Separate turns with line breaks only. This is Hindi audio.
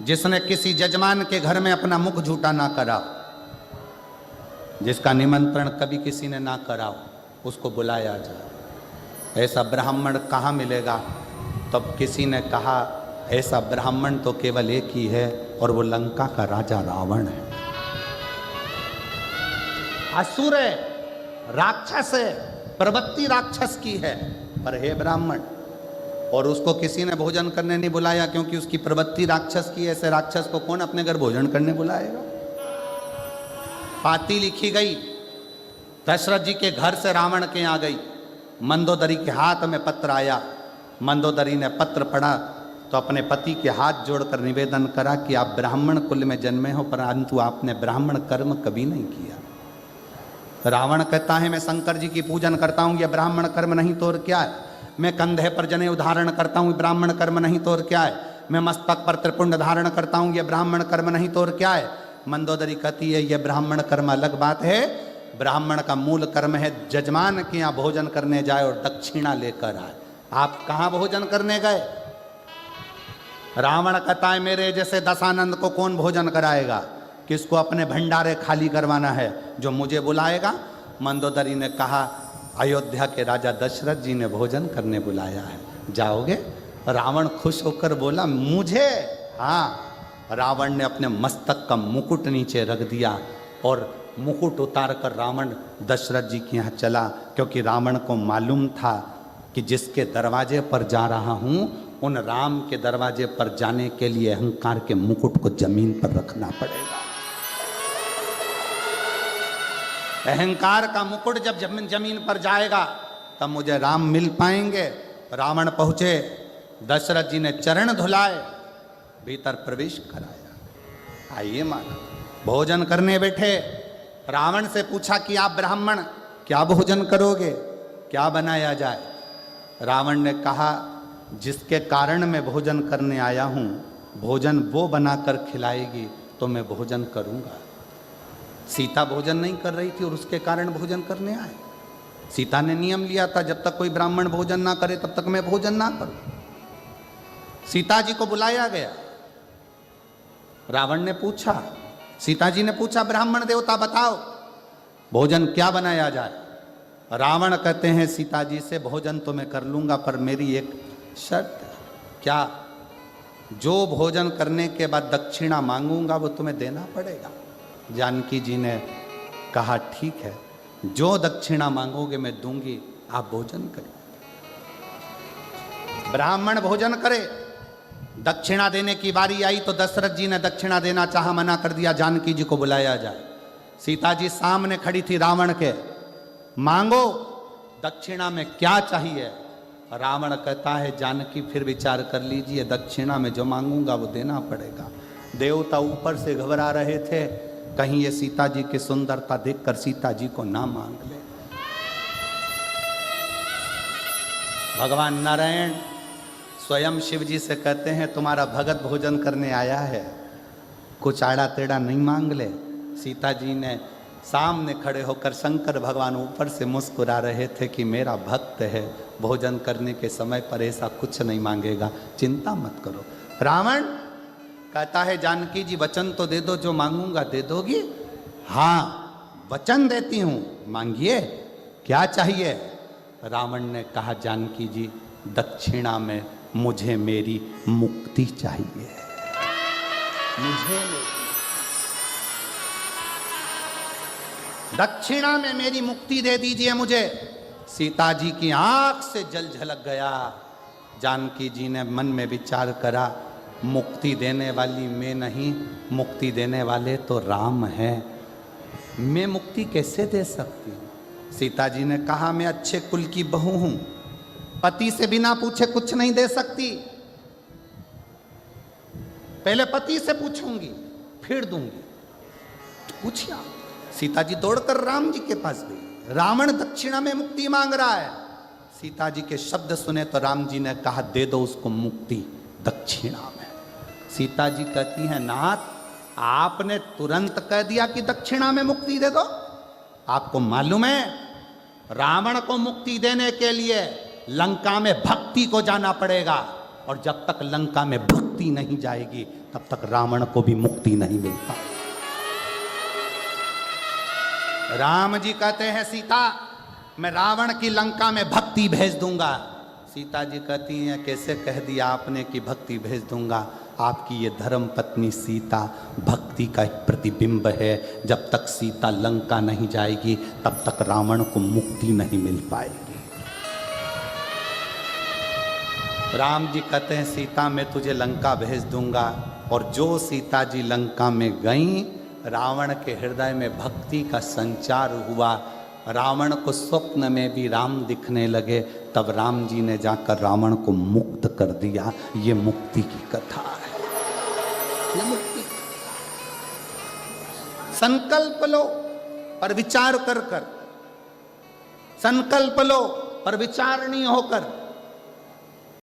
जिसने किसी जजमान के घर में अपना मुख झूठा ना करा, जिसका निमंत्रण कभी किसी ने ना करा, उसको बुलाया जाए। ऐसा ब्राह्मण कहाँ मिलेगा? तब किसी ने कहा ऐसा ब्राह्मण तो केवल एक ही है, और वो लंका का राजा रावण है। असुर है, राक्षस है, प्रवृत्ति राक्षस की है, पर हे ब्राह्मण। और उसको किसी ने भोजन करने नहीं बुलाया, क्योंकि उसकी प्रवृत्ति राक्षस की। ऐसे राक्षस को कौन अपने घर भोजन करने बुलाएगा? पाती लिखी गई, दशरथ जी के घर से रावण के यहाँ गई। मंदोदरी के हाथ में पत्र आया। मंदोदरी ने पत्र पढ़ा तो अपने पति के हाथ जोड़कर निवेदन करा कि आप ब्राह्मण कुल में जन्मे हो, परंतु आपने ब्राह्मण कर्म कभी नहीं किया। रावण कहता है मैं शंकर जी की पूजन करता हूँ, ये ब्राह्मण कर्म नहीं तो और क्या है। मैं कंधे पर जनेऊ धारण करता हूँ, ब्राह्मण कर्म नहीं तो और क्या है। मैं मस्तक पर त्रिपुंड धारण करता हूँ, ये ब्राह्मण कर्म नहीं तो और क्या है। मंदोदरी कहती है ये ब्राह्मण कर्म अलग बात है। ब्राह्मण का मूल कर्म है जजमान के यहाँ भोजन करने जाए और दक्षिणा लेकर आए। आप कहाँ भोजन करने गए? रावण कहता है मेरे जैसे दशानंद को कौन भोजन कराएगा, किसको अपने भंडारे खाली करवाना है, जो मुझे बुलाएगा। मंदोदरी ने कहा अयोध्या के राजा दशरथ जी ने भोजन करने बुलाया है, जाओगे? रावण खुश होकर बोला मुझे? हाँ। रावण ने अपने मस्तक का मुकुट नीचे रख दिया और मुकुट उतार कर रावण दशरथ जी के यहाँ चला, क्योंकि रावण को मालूम था कि जिसके दरवाजे पर जा रहा हूँ उन राम के दरवाजे पर जाने के लिए अहंकार के मुकुट को जमीन पर रखना पड़ेगा। अहंकार का मुकुट जब जमीन पर जाएगा तब मुझे राम मिल पाएंगे। रावण पहुंचे, दशरथ जी ने चरण धुलाए, भीतर प्रवेश कराया। आइए माना, भोजन करने बैठे। रावण से पूछा कि आप ब्राह्मण क्या भोजन करोगे, क्या बनाया जाए? रावण ने कहा जिसके कारण मैं भोजन करने आया हूँ, भोजन वो बनाकर खिलाएगी तो मैं भोजन करूँगा। सीता भोजन नहीं कर रही थी और उसके कारण भोजन करने आए। सीता ने नियम लिया था जब तक कोई ब्राह्मण भोजन ना करे तब तक मैं भोजन ना करूं। सीता जी को बुलाया गया। रावण ने पूछा, सीता जी ने पूछा ब्राह्मण देवता बताओ भोजन क्या बनाया जाए? रावण कहते हैं सीता जी से भोजन तो मैं कर लूंगा, पर मेरी एक शर्त है। क्या? जो भोजन करने के बाद दक्षिणा मांगूंगा वो तुम्हें देना पड़ेगा। जानकी जी ने कहा ठीक है, जो दक्षिणा मांगोगे मैं दूंगी, आप भोजन करें। ब्राह्मण भोजन करे। दक्षिणा देने की बारी आई तो दशरथ जी ने दक्षिणा देना चाहा, मना कर दिया। जानकी जी को बुलाया जाए। सीता जी सामने खड़ी थी रावण के। मांगो दक्षिणा में क्या चाहिए? रावण कहता है जानकी फिर विचार कर लीजिए, दक्षिणा में जो मांगूंगा वो देना पड़ेगा। देवता ऊपर से घबरा रहे थे, कहीं ये सीता जी की सुंदरता देखकर सीता जी को ना मांग ले। भगवान नारायण स्वयं शिव जी से कहते हैं तुम्हारा भगत भोजन करने आया है, कुछ आड़ा टेढ़ा नहीं मांग ले। सीता जी ने सामने खड़े होकर, शंकर भगवान ऊपर से मुस्कुरा रहे थे कि मेरा भक्त है, भोजन करने के समय पर ऐसा कुछ नहीं मांगेगा, चिंता मत करो। रावण कहता है जानकी जी वचन तो दे दो, जो मांगूंगा दे दोगी? हाँ वचन देती हूँ, मांगिए क्या चाहिए? रावण ने कहा जानकी जी दक्षिणा में मुझे मेरी मुक्ति चाहिए, मुझे दक्षिणा में मेरी मुक्ति दे दीजिए मुझे। सीता जी की आंख से जल झलक गया। जानकी जी ने मन में विचार करा, मुक्ति देने वाली मैं नहीं, मुक्ति देने वाले तो राम हैं, मैं मुक्ति कैसे दे सकती हूँ? सीता जी ने कहा मैं अच्छे कुल की बहू हूं, पति से बिना पूछे कुछ नहीं दे सकती, पहले पति से पूछूंगी फिर दूंगी। पूछिए। सीता जी दौड़कर राम जी के पास गई। रावण दक्षिणा में मुक्ति मांग रहा है। सीता जी के शब्द सुने तो राम जी ने कहा दे दो उसको मुक्ति दक्षिणा में। सीता जी कहती हैं नाथ आपने तुरंत कह दिया कि दक्षिणा में मुक्ति दे दो। आपको मालूम है रावण को मुक्ति देने के लिए लंका में भक्ति को जाना पड़ेगा। और जब तक लंका में भक्ति नहीं जाएगी तब तक रावण को भी मुक्ति नहीं मिल पाएगी। राम जी कहते हैं सीता मैं रावण की लंका में भक्ति भेज दूंगा। सीता जी कहती हैं कैसे कह दिया आपने कि भक्ति भेज दूंगा। आपकी ये धर्म पत्नी सीता भक्ति का एक प्रतिबिंब है। जब तक सीता लंका नहीं जाएगी तब तक रावण को मुक्ति नहीं मिल पाएगी। राम जी कहते हैं सीता मैं तुझे लंका भेज दूंगा। और जो सीता जी लंका में गईं, रावण के हृदय में भक्ति का संचार हुआ। रावण को स्वप्न में भी राम दिखने लगे। तब राम जी ने जाकर रावण को मुक्त कर दिया। ये मुक्ति की कथा है। ये मुक्ति। संकल्प लो पर विचार कर कर, संकल्प लो पर विचारणीय होकर।